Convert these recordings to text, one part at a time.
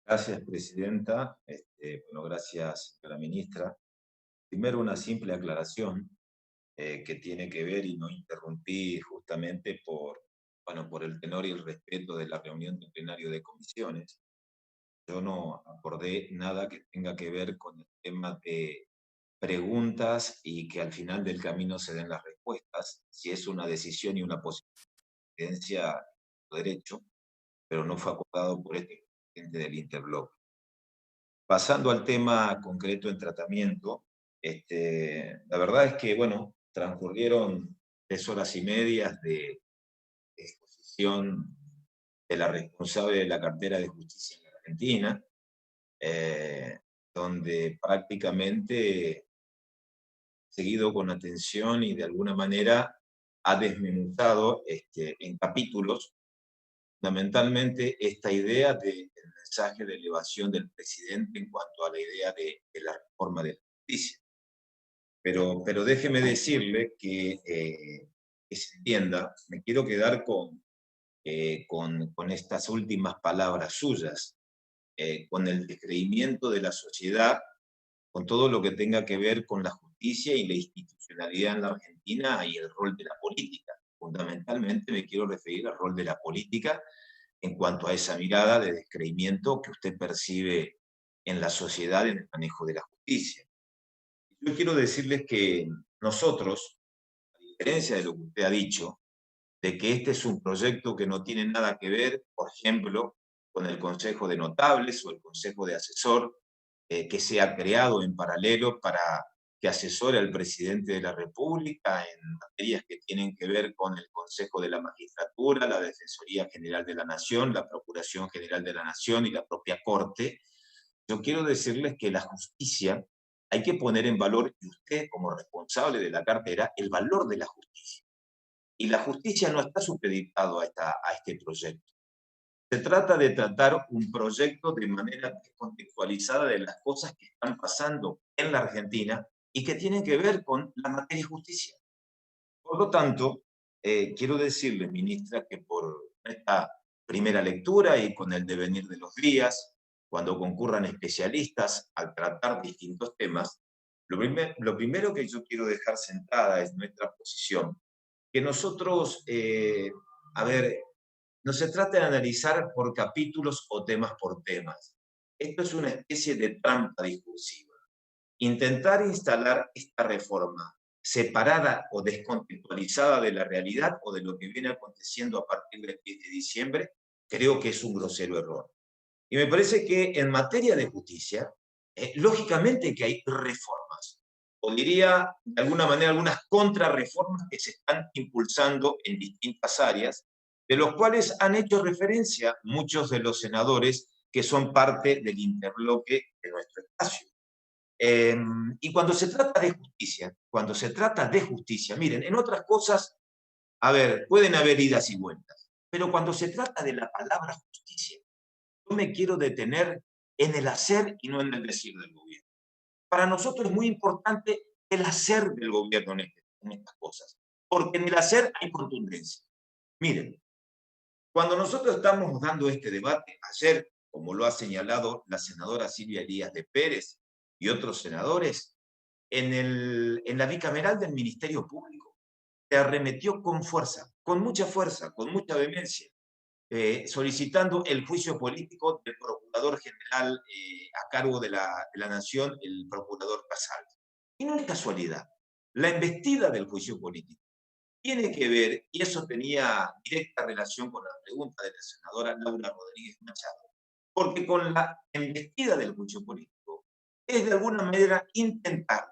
Gracias, presidenta. Bueno, gracias, señora ministra. Primero, una simple aclaración que tiene que ver, y no interrumpí justamente por el tenor y el respeto de la reunión de plenario de comisiones. Yo no acordé nada que tenga que ver con el tema de preguntas y que al final del camino se den las respuestas. Si es una decisión y una posibilidad, derecho, pero no fue acordado por este presidente del Interbloque. Pasando al tema concreto en tratamiento, la verdad es que, bueno, transcurrieron 3 horas y media de exposición de la responsable de la cartera de justicia en la Argentina, donde prácticamente seguido con atención y de alguna manera ha desmenuzado en capítulos fundamentalmente esta idea del mensaje de elevación del presidente en cuanto a la idea de la reforma de la justicia. Pero déjeme decirle que se entienda, me quiero quedar con estas últimas palabras suyas, con el descreimiento de la sociedad, con todo lo que tenga que ver con la justicia y la institucionalidad en la Argentina y el rol de la política. Fundamentalmente me quiero referir al rol de la política en cuanto a esa mirada de descreimiento que usted percibe en la sociedad en el manejo de la justicia. Yo quiero decirles que nosotros, a diferencia de lo que usted ha dicho, de que este es un proyecto que no tiene nada que ver, por ejemplo, con el Consejo de Notables o el Consejo de Asesor, que se ha creado en paralelo para que asesore al presidente de la República en materias que tienen que ver con el Consejo de la Magistratura, la Defensoría General de la Nación, la Procuración General de la Nación y la propia Corte. Yo quiero decirles que la justicia, hay que poner en valor, y usted como responsable de la cartera, el valor de la justicia. Y la justicia no está supeditado a este proyecto. Se trata de tratar un proyecto de manera contextualizada de las cosas que están pasando en la Argentina y que tienen que ver con la materia de justicia. Por lo tanto, quiero decirle, ministra, que por esta primera lectura y con el devenir de los días, cuando concurran especialistas al tratar distintos temas, lo primero que yo quiero dejar sentada es nuestra posición, que nosotros, a ver, no se trata de analizar por capítulos o temas por temas. Esto es una especie de trampa discursiva. Intentar instalar esta reforma separada o descontextualizada de la realidad o de lo que viene aconteciendo a partir del 10 de diciembre, creo que es un grosero error. Y me parece que en materia de justicia, lógicamente que hay reformas, o diría de alguna manera algunas contrarreformas que se están impulsando en distintas áreas, de los cuales han hecho referencia muchos de los senadores que son parte del interbloque de nuestro espacio. Y cuando se trata de justicia, miren, en otras cosas, a ver, pueden haber idas y vueltas, pero cuando se trata de la palabra justicia, yo me quiero detener en el hacer y no en el decir del gobierno. Para nosotros es muy importante el hacer del gobierno en estas cosas, porque en el hacer hay contundencia. Miren, cuando nosotros estamos dando este debate, ayer, como lo ha señalado la senadora Silvia Elías de Pérez y otros senadores, en la bicameral del Ministerio Público, se arremetió con mucha vehemencia, solicitando el juicio político del procurador general a cargo de la Nación, el procurador Casal. Y no es casualidad, la embestida del juicio político tiene que ver, y eso tenía directa relación con la pregunta de la senadora Laura Rodríguez Machado, porque con la embestida del juicio político es de alguna manera intentar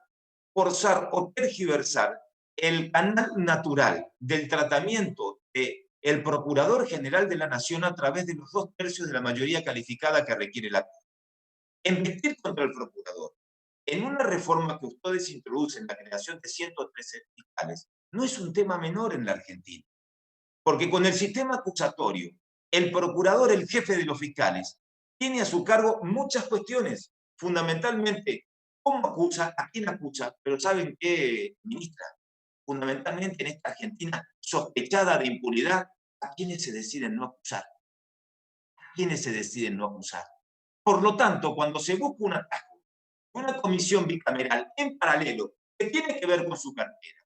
forzar o tergiversar el canal natural del tratamiento del Procurador General de la Nación a través de los 2/3 de la mayoría calificada que requiere la Corte. Embestir contra el Procurador en una reforma que ustedes introducen, la creación de 113 fiscales, no es un tema menor en la Argentina, porque con el sistema acusatorio, el procurador, el jefe de los fiscales, tiene a su cargo muchas cuestiones, fundamentalmente cómo acusa, a quién acusa, pero ¿saben qué, ministra? Fundamentalmente en esta Argentina sospechada de impunidad, ¿a quiénes se deciden no acusar? ¿A quiénes se deciden no acusar? Por lo tanto, cuando se busca un atajo, una comisión bicameral en paralelo, que tiene que ver con su cartera,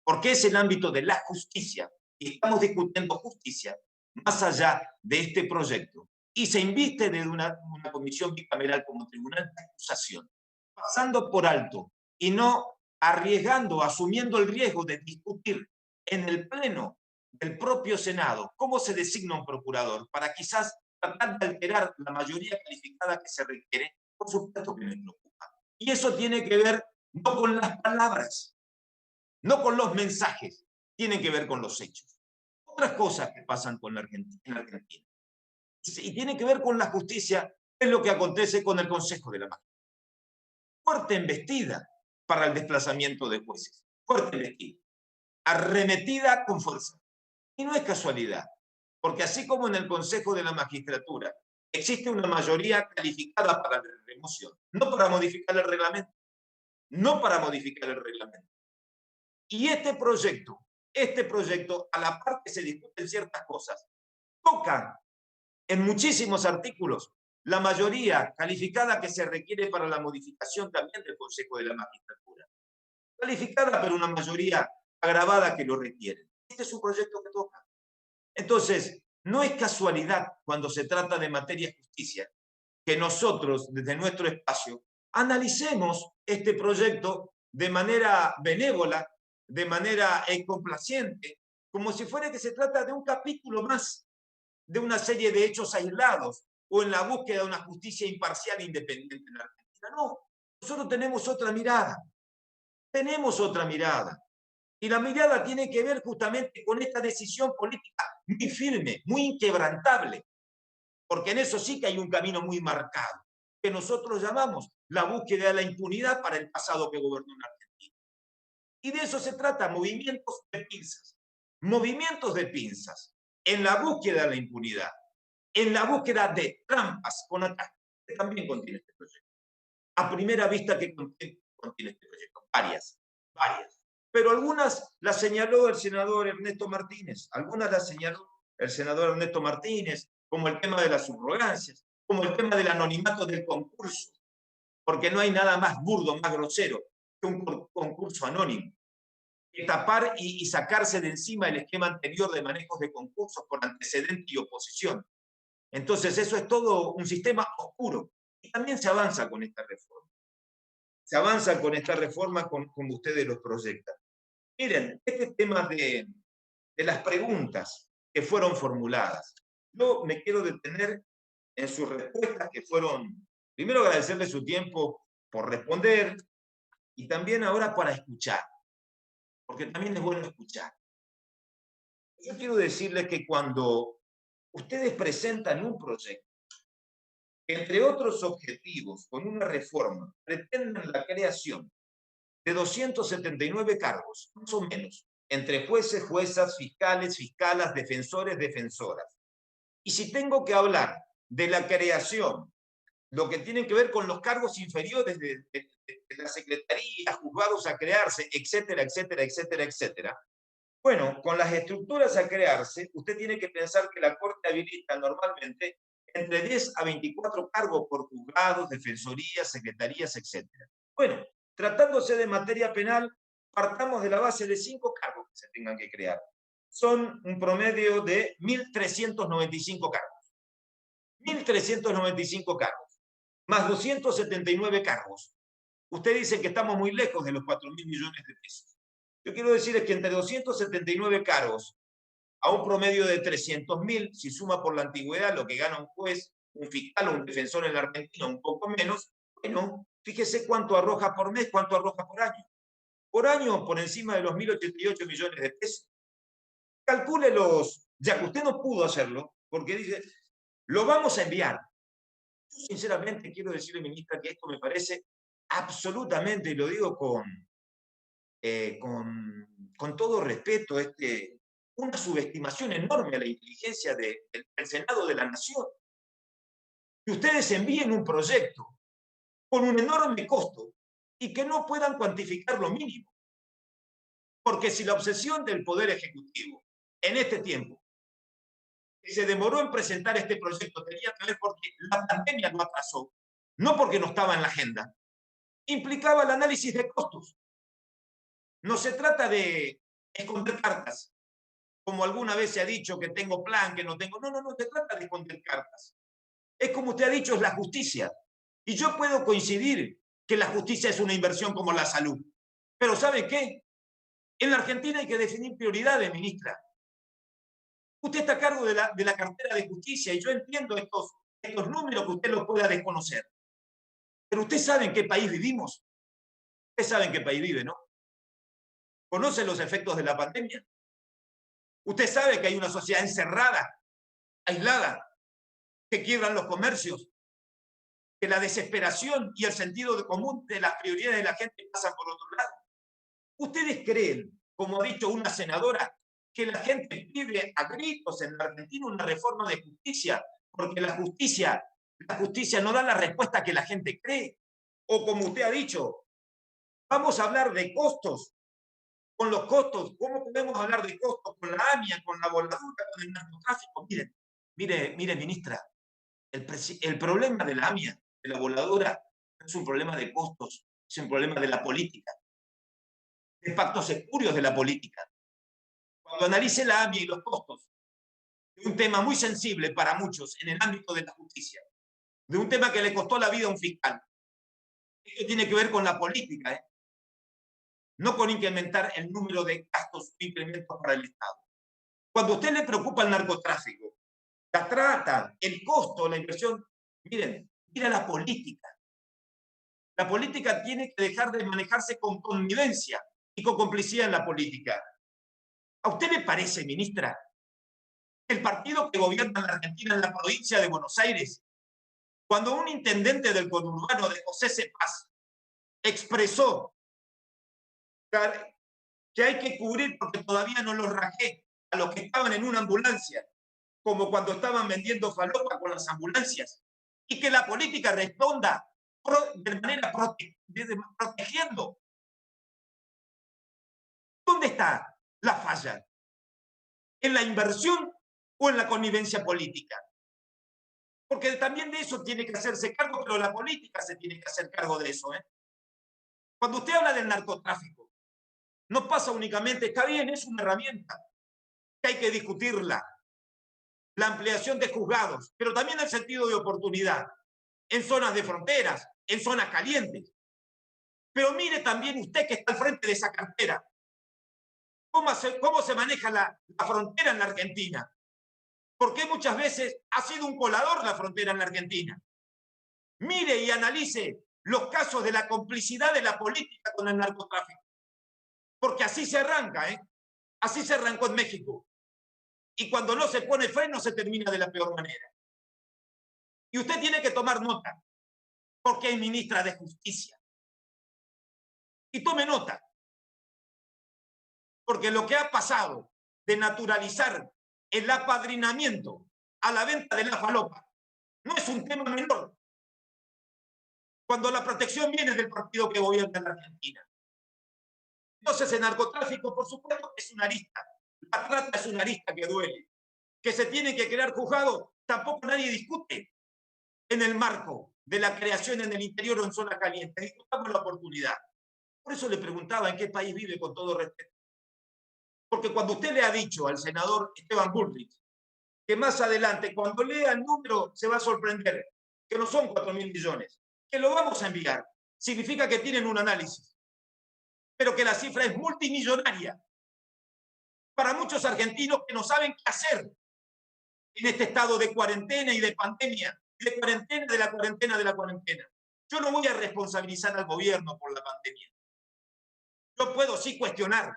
porque es el ámbito de la justicia, y estamos discutiendo justicia más allá de este proyecto, y se inviste de una comisión bicameral como tribunal de acusación, pasando por alto y no arriesgando, asumiendo el riesgo de discutir en el pleno del propio Senado cómo se designa un procurador, para quizás tratar de alterar la mayoría calificada que se requiere, por supuesto que me preocupa. Y eso tiene que ver no con las palabras, no con los mensajes, tiene que ver con los hechos. Otras cosas que pasan con la Argentina, en Argentina. Y tiene que ver con la justicia, es lo que acontece con el Consejo de la Magistratura. Fuerte embestida para el desplazamiento de jueces, fuerte embestida, arremetida con fuerza. Y no es casualidad, porque así como en el Consejo de la Magistratura existe una mayoría calificada para la remoción, no para modificar el reglamento, no para modificar el reglamento. Y este proyecto, a la par que se discuten ciertas cosas, toca en muchísimos artículos la mayoría calificada que se requiere para la modificación también del Consejo de la Magistratura. Calificada, pero una mayoría agravada que lo requiere. Este es un proyecto que toca. Entonces, no es casualidad cuando se trata de materia de justicia que nosotros, desde nuestro espacio, analicemos este proyecto de manera benévola, de manera complaciente, como si fuera que se trata de un capítulo más de una serie de hechos aislados o en la búsqueda de una justicia imparcial e independiente en la Argentina. No, nosotros tenemos otra mirada, tenemos otra mirada. Y la mirada tiene que ver justamente con esta decisión política muy firme, muy inquebrantable, porque en eso sí que hay un camino muy marcado, que nosotros llamamos la búsqueda de la impunidad para el pasado que gobernó en Argentina. Y de eso se trata, movimientos de pinzas, en la búsqueda de la impunidad, en la búsqueda de trampas con ataques, que también contiene este proyecto. A primera vista, ¿qué contiene este proyecto? Varias. Pero algunas las señaló el senador Ernesto Martínez, algunas las señaló el senador Ernesto Martínez, como el tema de las subrogancias, como el tema del anonimato del concurso, porque no hay nada más burdo, más grosero que un concurso anónimo. Que tapar y sacarse de encima el esquema anterior de manejos de concursos por antecedente y oposición. Entonces, eso es todo un sistema oscuro. Y también se avanza con esta reforma. Se avanza con esta reforma como ustedes los proyectan. Miren, este tema de las preguntas que fueron formuladas. Yo me quiero detener en sus respuestas que fueron, primero agradecerle su tiempo por responder y también ahora para escuchar, porque también es bueno escuchar. Yo quiero decirles que cuando ustedes presentan un proyecto, entre otros objetivos, con una reforma, pretenden la creación de 279 cargos, más o menos, entre jueces, juezas, fiscales, fiscalas, defensores, defensoras. Y si tengo que hablar de la creación, lo que tiene que ver con los cargos inferiores de la Secretaría, juzgados a crearse, etcétera, etcétera, etcétera, etcétera. Bueno, con las estructuras a crearse, usted tiene que pensar que la Corte habilita normalmente entre 10 a 24 cargos por juzgados, defensorías, secretarías, etcétera. Bueno, tratándose de materia penal, partamos de la base de 5 cargos que se tengan que crear. Son un promedio de 1.395 cargos. 1.395 cargos, más 279 cargos. Usted dice que estamos muy lejos de los 4.000 millones de pesos. Yo quiero decirles que entre 279 cargos a un promedio de 300.000, si suma por la antigüedad lo que gana un juez, un fiscal o un defensor en la Argentina, un poco menos, bueno, fíjese cuánto arroja por mes, cuánto arroja por año. Por año, por encima de los 1.088 millones de pesos. Calcúlelos, ya que usted no pudo hacerlo, porque dice, lo vamos a enviar. Yo sinceramente quiero decirle, ministra, que esto me parece absolutamente, y lo digo con todo respeto, una subestimación enorme a la inteligencia del Senado de la Nación. Que ustedes envíen un proyecto con un enorme costo y que no puedan cuantificar lo mínimo. Porque si la obsesión del Poder Ejecutivo en este tiempo que se demoró en presentar este proyecto tenía que ver porque la pandemia lo atrasó, no porque no estaba en la agenda. Implicaba el análisis de costos. No se trata de esconder cartas, como alguna vez se ha dicho que tengo plan, que no tengo. No, no, no se trata de esconder cartas. Es como usted ha dicho, es la justicia. Y yo puedo coincidir que la justicia es una inversión como la salud. Pero ¿sabe qué? En la Argentina hay que definir prioridades, ministra. Usted está a cargo de la cartera de justicia y yo entiendo estos números que usted los pueda desconocer. Pero usted sabe en qué país vivimos. Usted sabe en qué país vive, ¿no? ¿Conoce los efectos de la pandemia? Usted sabe que hay una sociedad encerrada, aislada, que quiebran los comercios, que la desesperación y el sentido de común de las prioridades de la gente pasan por otro lado. ¿Ustedes creen, como ha dicho una senadora, que la gente pide a gritos en la Argentina una reforma de justicia porque la justicia no da la respuesta que la gente cree? O como usted ha dicho, vamos a hablar de costos. Con los costos, ¿cómo podemos hablar de costos? Con la AMIA, con la voladura, con el narcotráfico. Mire, ministra, el problema de la AMIA, de la voladura, no es un problema de costos, es un problema de la política, de pactos espurios de la política. Cuando analice la AMIA y los costos de un tema muy sensible para muchos en el ámbito de la justicia, de un tema que le costó la vida a un fiscal, esto tiene que ver con la política, no con incrementar el número de gastos o incrementos para el Estado. Cuando a usted le preocupa el narcotráfico, la trata, el costo, la inversión, miren, mira la política. La política tiene que dejar de manejarse con connivencia y con complicidad en la política. ¿A usted le parece, ministra, el partido que gobierna en la Argentina, en la provincia de Buenos Aires, cuando un intendente del conurbano de José Cepaz expresó que hay que cubrir porque todavía no los rajé a los que estaban en una ambulancia, como cuando estaban vendiendo falopa con las ambulancias, y que la política responda de manera protegiendo? ¿Dónde está la falla? ¿En la inversión o en la connivencia política? Porque también de eso tiene que hacerse cargo, pero la política se tiene que hacer cargo de eso. Cuando usted habla del narcotráfico, no pasa únicamente, está bien, es una herramienta que hay que discutirla, la ampliación de juzgados, pero también el sentido de oportunidad en zonas de fronteras, en zonas calientes. Pero mire también usted que está al frente de esa cartera, cómo se maneja la frontera en la Argentina. Porque muchas veces ha sido un colador la frontera en la Argentina. Mire y analice los casos de la complicidad de la política con el narcotráfico. Porque así se arranca, Así se arrancó en México. Y cuando no se pone freno se termina de la peor manera. Y usted tiene que tomar nota, porque es ministra de Justicia. Y tome nota, porque lo que ha pasado de naturalizar el apadrinamiento a la venta de la falopa no es un tema menor, cuando la protección viene del partido que gobierna en la Argentina. Entonces el narcotráfico, por supuesto, es una arista. La trata es una arista que duele. Que se tiene que crear juzgados, tampoco nadie discute en el marco de la creación en el interior o en zona caliente. Discutamos la oportunidad. Por eso le preguntaba en qué país vive, con todo respeto. Porque cuando usted le ha dicho al senador Esteban Bullrich que más adelante, cuando lea el número, se va a sorprender, que no son 4.000 millones, que lo vamos a enviar, significa que tienen un análisis, pero que la cifra es multimillonaria para muchos argentinos que no saben qué hacer en este estado de cuarentena y de pandemia, de cuarentena, de la cuarentena, de la cuarentena. Yo no voy a responsabilizar al gobierno por la pandemia. Yo puedo sí cuestionar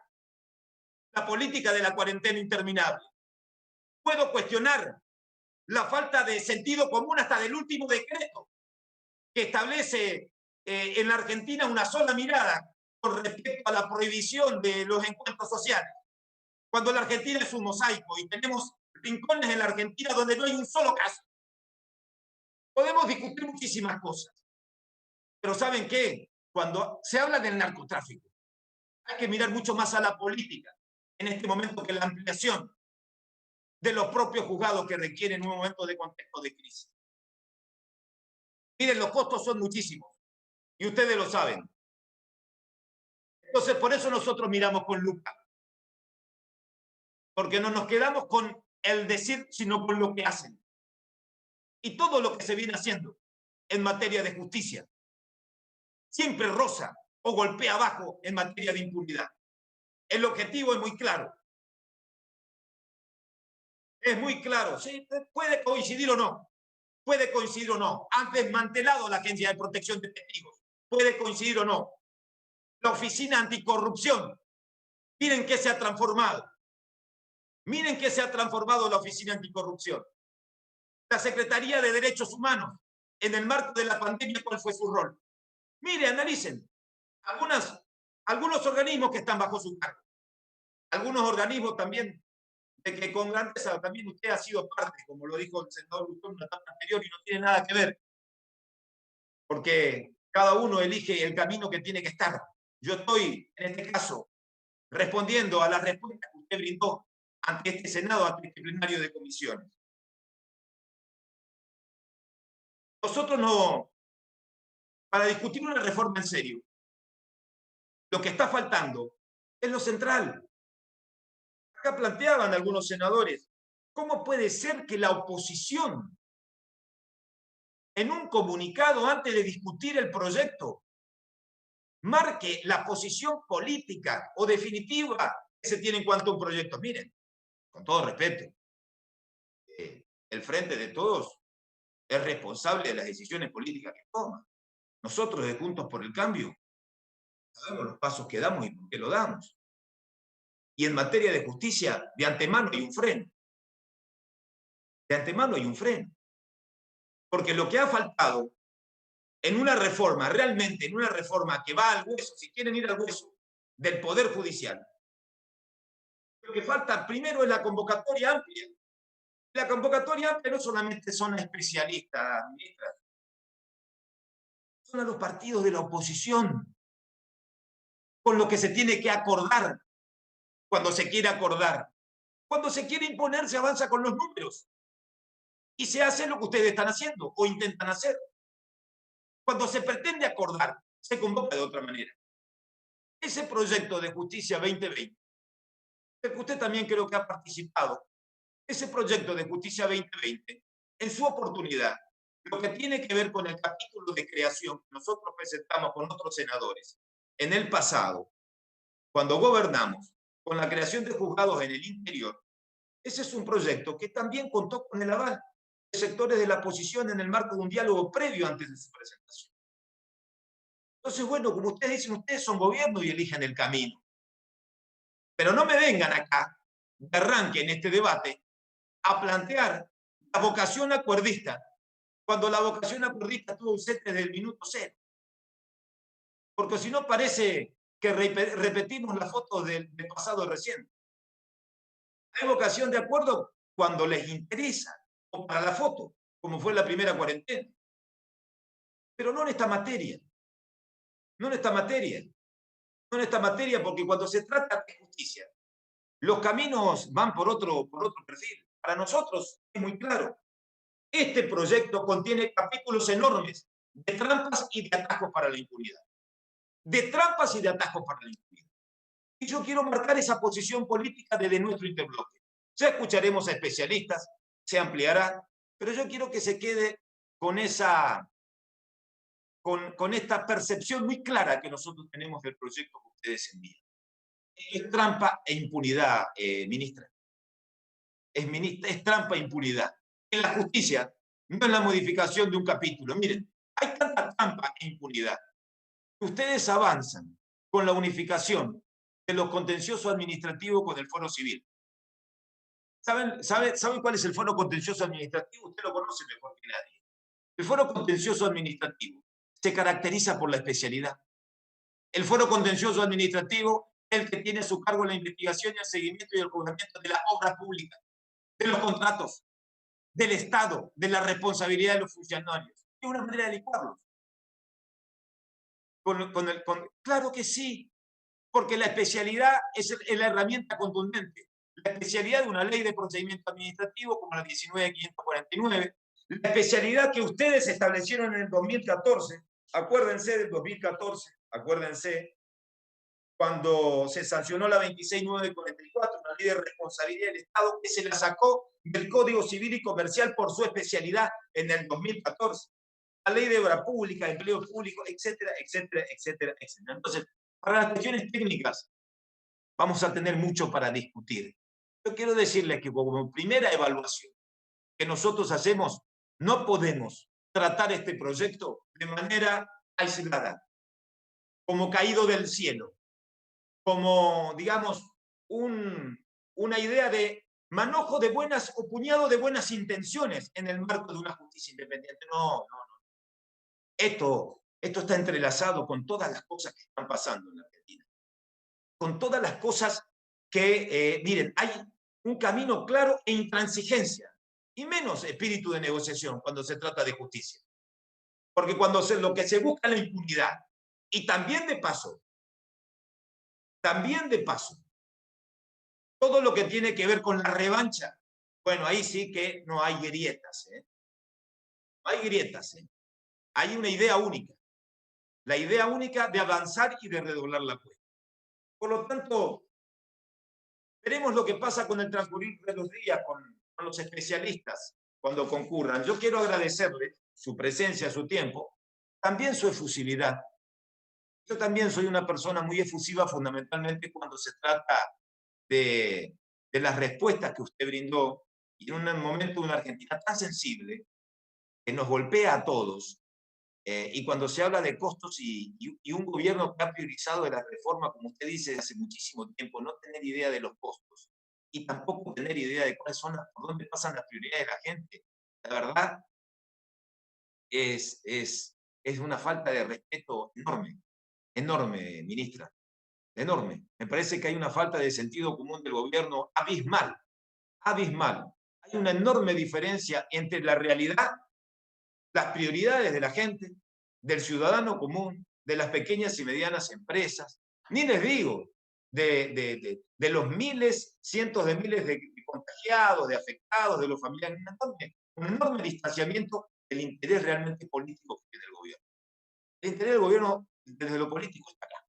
la política de la cuarentena interminable. Puedo cuestionar la falta de sentido común hasta del último decreto que establece en la Argentina una sola mirada con respecto a la prohibición de los encuentros sociales. Cuando la Argentina es un mosaico y tenemos rincones en la Argentina donde no hay un solo caso. Podemos discutir muchísimas cosas, pero ¿saben qué? Cuando se habla del narcotráfico, hay que mirar mucho más a la política en este momento que la ampliación de los propios juzgados que requieren un momento de contexto de crisis. Miren, los costos son muchísimos y ustedes lo saben. Entonces, por eso nosotros miramos con lupa. Porque no nos quedamos con el decir, sino con lo que hacen. Y todo lo que se viene haciendo en materia de justicia siempre roza o golpea abajo en materia de impunidad. El objetivo es muy claro. Es muy claro. Sí, puede coincidir o no. Puede coincidir o no. Han desmantelado la Agencia de Protección de Testigos. Puede coincidir o no. La Oficina Anticorrupción. Miren qué se ha transformado. Miren qué se ha transformado la Oficina Anticorrupción. La Secretaría de Derechos Humanos, en el marco de la pandemia, ¿cuál fue su rol? Mire, analicen. Algunos organismos que están bajo su cargo. Algunos organismos también de que con grandeza también usted ha sido parte, como lo dijo el senador Lutón en la etapa anterior, y no tiene nada que ver, porque cada uno elige el camino que tiene que estar. Yo estoy, en este caso, respondiendo a la respuesta que usted brindó ante este Senado, ante este plenario de comisiones. Nosotros no, para discutir una reforma en serio, lo que está faltando es lo central. Acá planteaban algunos senadores, ¿cómo puede ser que la oposición, en un comunicado antes de discutir el proyecto, marque la posición política o definitiva que se tiene en cuanto a un proyecto? Miren, con todo respeto, el Frente de Todos es responsable de las decisiones políticas que toma. Nosotros de Juntos por el Cambio sabemos los pasos que damos y por qué lo damos. Y en materia de justicia, de antemano hay un freno. De antemano hay un freno. Porque lo que ha faltado en una reforma, realmente en una reforma que va al hueso, si quieren ir al hueso, del Poder Judicial, lo que falta primero es la convocatoria amplia. La convocatoria amplia no solamente son a especialistas, ministra, son a los partidos de la oposición, con lo que se tiene que acordar cuando se quiere acordar. Cuando se quiere imponer, se avanza con los números. Y se hace lo que ustedes están haciendo o intentan hacer. Cuando se pretende acordar, se convoca de otra manera. Ese proyecto de Justicia 2020, del que usted también creo que ha participado, ese proyecto de Justicia 2020, en su oportunidad, lo que tiene que ver con el capítulo de creación que nosotros presentamos con otros senadores en el pasado, cuando gobernamos, con la creación de juzgados en el interior, ese es un proyecto que también contó con el aval de sectores de la oposición en el marco de un diálogo previo antes de su presentación. Entonces, bueno, como ustedes dicen, ustedes son gobierno y eligen el camino. Pero no me vengan acá, de arranque en este debate, a plantear la vocación acuerdista, cuando la vocación acuerdista estuvo ausente desde el minuto cero. Porque si no parece que repetimos las fotos del pasado reciente. Hay vocación de acuerdo cuando les interesa, o para la foto, como fue la primera cuarentena. Pero no en esta materia. No en esta materia. No en esta materia, porque cuando se trata de justicia, los caminos van por otro perfil. Para nosotros es muy claro. Este proyecto contiene capítulos enormes de trampas y de atajos para la impunidad. De trampas y de atajos para la impunidad. Y yo quiero marcar esa posición política desde nuestro interbloque. Ya escucharemos a especialistas, se ampliará, pero yo quiero que se quede con esta percepción muy clara que nosotros tenemos del proyecto que ustedes envían. Es trampa e impunidad, ministra. Es trampa e impunidad. En la justicia, no en la modificación de un capítulo. Miren, hay tanta trampa e impunidad que ustedes avanzan con la unificación de los contenciosos administrativos con el Foro Civil. ¿Saben cuál es el Foro Contencioso Administrativo? Usted lo conoce mejor que nadie. El Foro Contencioso Administrativo se caracteriza por la especialidad. El Foro Contencioso Administrativo es el que tiene a su cargo la investigación y el seguimiento y el cobramiento de las obras públicas, de los contratos, del Estado, de la responsabilidad de los funcionarios. Es una manera de licuarlos. Claro que sí, porque la especialidad es la herramienta contundente. la especialidad de una ley de procedimiento administrativo como la 19.549, la especialidad que ustedes establecieron en el 2014, acuérdense del 2014, acuérdense, cuando se sancionó la 26.944, una ley de responsabilidad del Estado que se la sacó del Código Civil y Comercial por su especialidad en el 2014. La ley de obra pública, empleo público, etcétera, etcétera, etcétera, etcétera. Entonces, para las cuestiones técnicas, vamos a tener mucho para discutir. Yo quiero decirles que como primera evaluación que nosotros hacemos, no podemos tratar este proyecto de manera aislada, como caído del cielo, como, digamos, una idea de manojo de buenas o puñado de buenas intenciones en el marco de una justicia independiente. No, no, no. Esto está entrelazado con todas las cosas que están pasando en la Argentina. Con todas las cosas que, miren, hay un camino claro e intransigencia, y menos espíritu de negociación cuando se trata de justicia. Porque cuando lo que se busca es la impunidad, y también de paso, todo lo que tiene que ver con la revancha, bueno, ahí sí que no hay grietas, ¿eh? No hay grietas, ¿eh? Hay una idea única, la idea única de avanzar y de redoblar la apuesta. Por lo tanto, veremos lo que pasa con el transcurrir de los días, con los especialistas cuando concurran. Yo quiero agradecerle su presencia, su tiempo, también su efusividad. Yo también soy una persona muy efusiva fundamentalmente cuando se trata de las respuestas que usted brindó y en un momento de una Argentina tan sensible que nos golpea a todos. Y cuando se habla de costos y un gobierno que ha priorizado de la reforma, como usted dice, desde hace muchísimo tiempo, no tener idea de los costos y tampoco tener idea de cuáles son por dónde pasan las prioridades de la gente, la verdad es una falta de respeto enorme, enorme, ministra, enorme. Me parece que hay una falta de sentido común del gobierno abismal, abismal. Hay una enorme diferencia entre la realidad, las prioridades de la gente, del ciudadano común, de las pequeñas y medianas empresas, ni les digo de los miles, cientos de miles de contagiados, de afectados, de los familiares, un enorme distanciamiento del interés realmente político que tiene el gobierno. El interés del gobierno desde lo político está acá.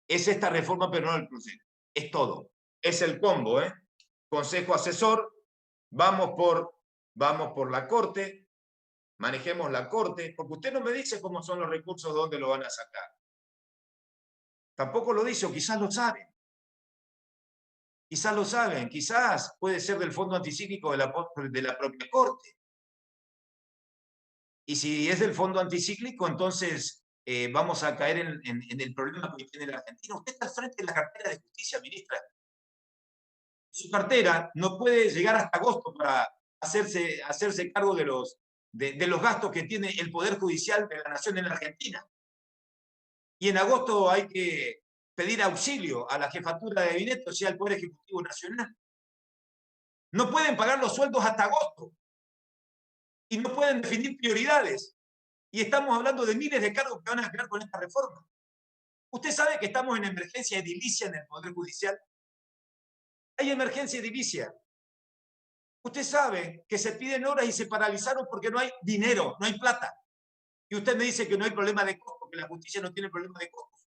Es esta reforma, pero no el proyecto. Es todo. Es el combo, ¿eh? Consejo asesor, vamos por la Corte, manejemos la Corte, porque usted no me dice cómo son los recursos, dónde lo van a sacar. Tampoco lo dice, o quizás lo saben. Quizás lo saben, quizás puede ser del fondo anticíclico de la propia Corte. Y si es del fondo anticíclico, entonces vamos a caer en el problema que tiene la Argentina. Usted está al frente de la cartera de justicia, ministra. Su cartera no puede llegar hasta agosto para hacerse cargo de los gastos que tiene el Poder Judicial de la Nación en la Argentina. Y en agosto hay que pedir auxilio a la jefatura de gabinete, o sea, al Poder Ejecutivo Nacional. No pueden pagar los sueldos hasta agosto y no pueden definir prioridades. Y estamos hablando de miles de cargos que van a crear con esta reforma. Usted sabe que estamos en emergencia edilicia en el Poder Judicial. Hay emergencia edilicia. Usted sabe que se piden horas y se paralizaron porque no hay dinero, no hay plata. Y usted me dice que no hay problema de costo, que la justicia no tiene problema de costos.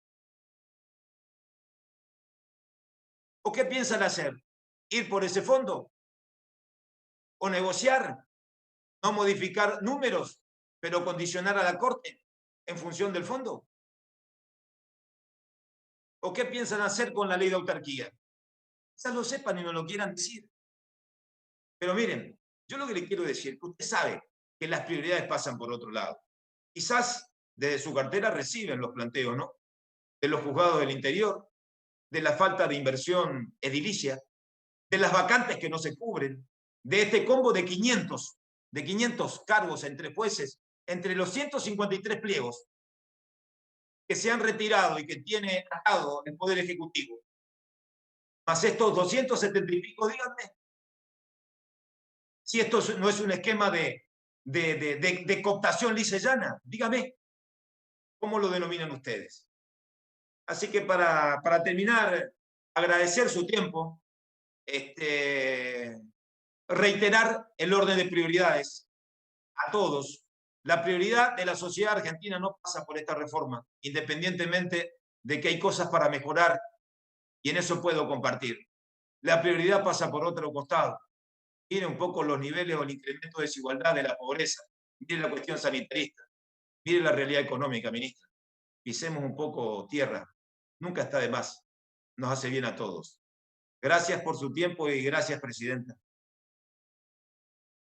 ¿O qué piensan hacer? ¿Ir por ese fondo? ¿O negociar? ¿No modificar números, pero condicionar a la Corte en función del fondo? ¿O qué piensan hacer con la ley de autarquía? Quizás lo sepan y no lo quieran decir. Pero miren, yo lo que le quiero decir, que usted sabe que las prioridades pasan por otro lado. Quizás desde su cartera reciben los planteos, ¿no? De los juzgados del interior, de la falta de inversión edilicia, de las vacantes que no se cubren, de este combo de 500 cargos entre jueces, entre los 153 pliegos que se han retirado y que tiene atado el Poder Ejecutivo, más estos 270 y pico, díganme, si esto no es un esquema de cooptación lisa y llana, dígame, ¿cómo lo denominan ustedes? Así que para terminar, agradecer su tiempo, reiterar el orden de prioridades a todos. La prioridad de la sociedad argentina no pasa por esta reforma, independientemente de que hay cosas para mejorar y en eso puedo compartir. La prioridad pasa por otro costado. Mire un poco los niveles o el incremento de desigualdad de la pobreza. Mire la cuestión sanitarista. Mire la realidad económica, ministra. Pisemos un poco tierra. Nunca está de más. Nos hace bien a todos. Gracias por su tiempo y gracias, presidenta.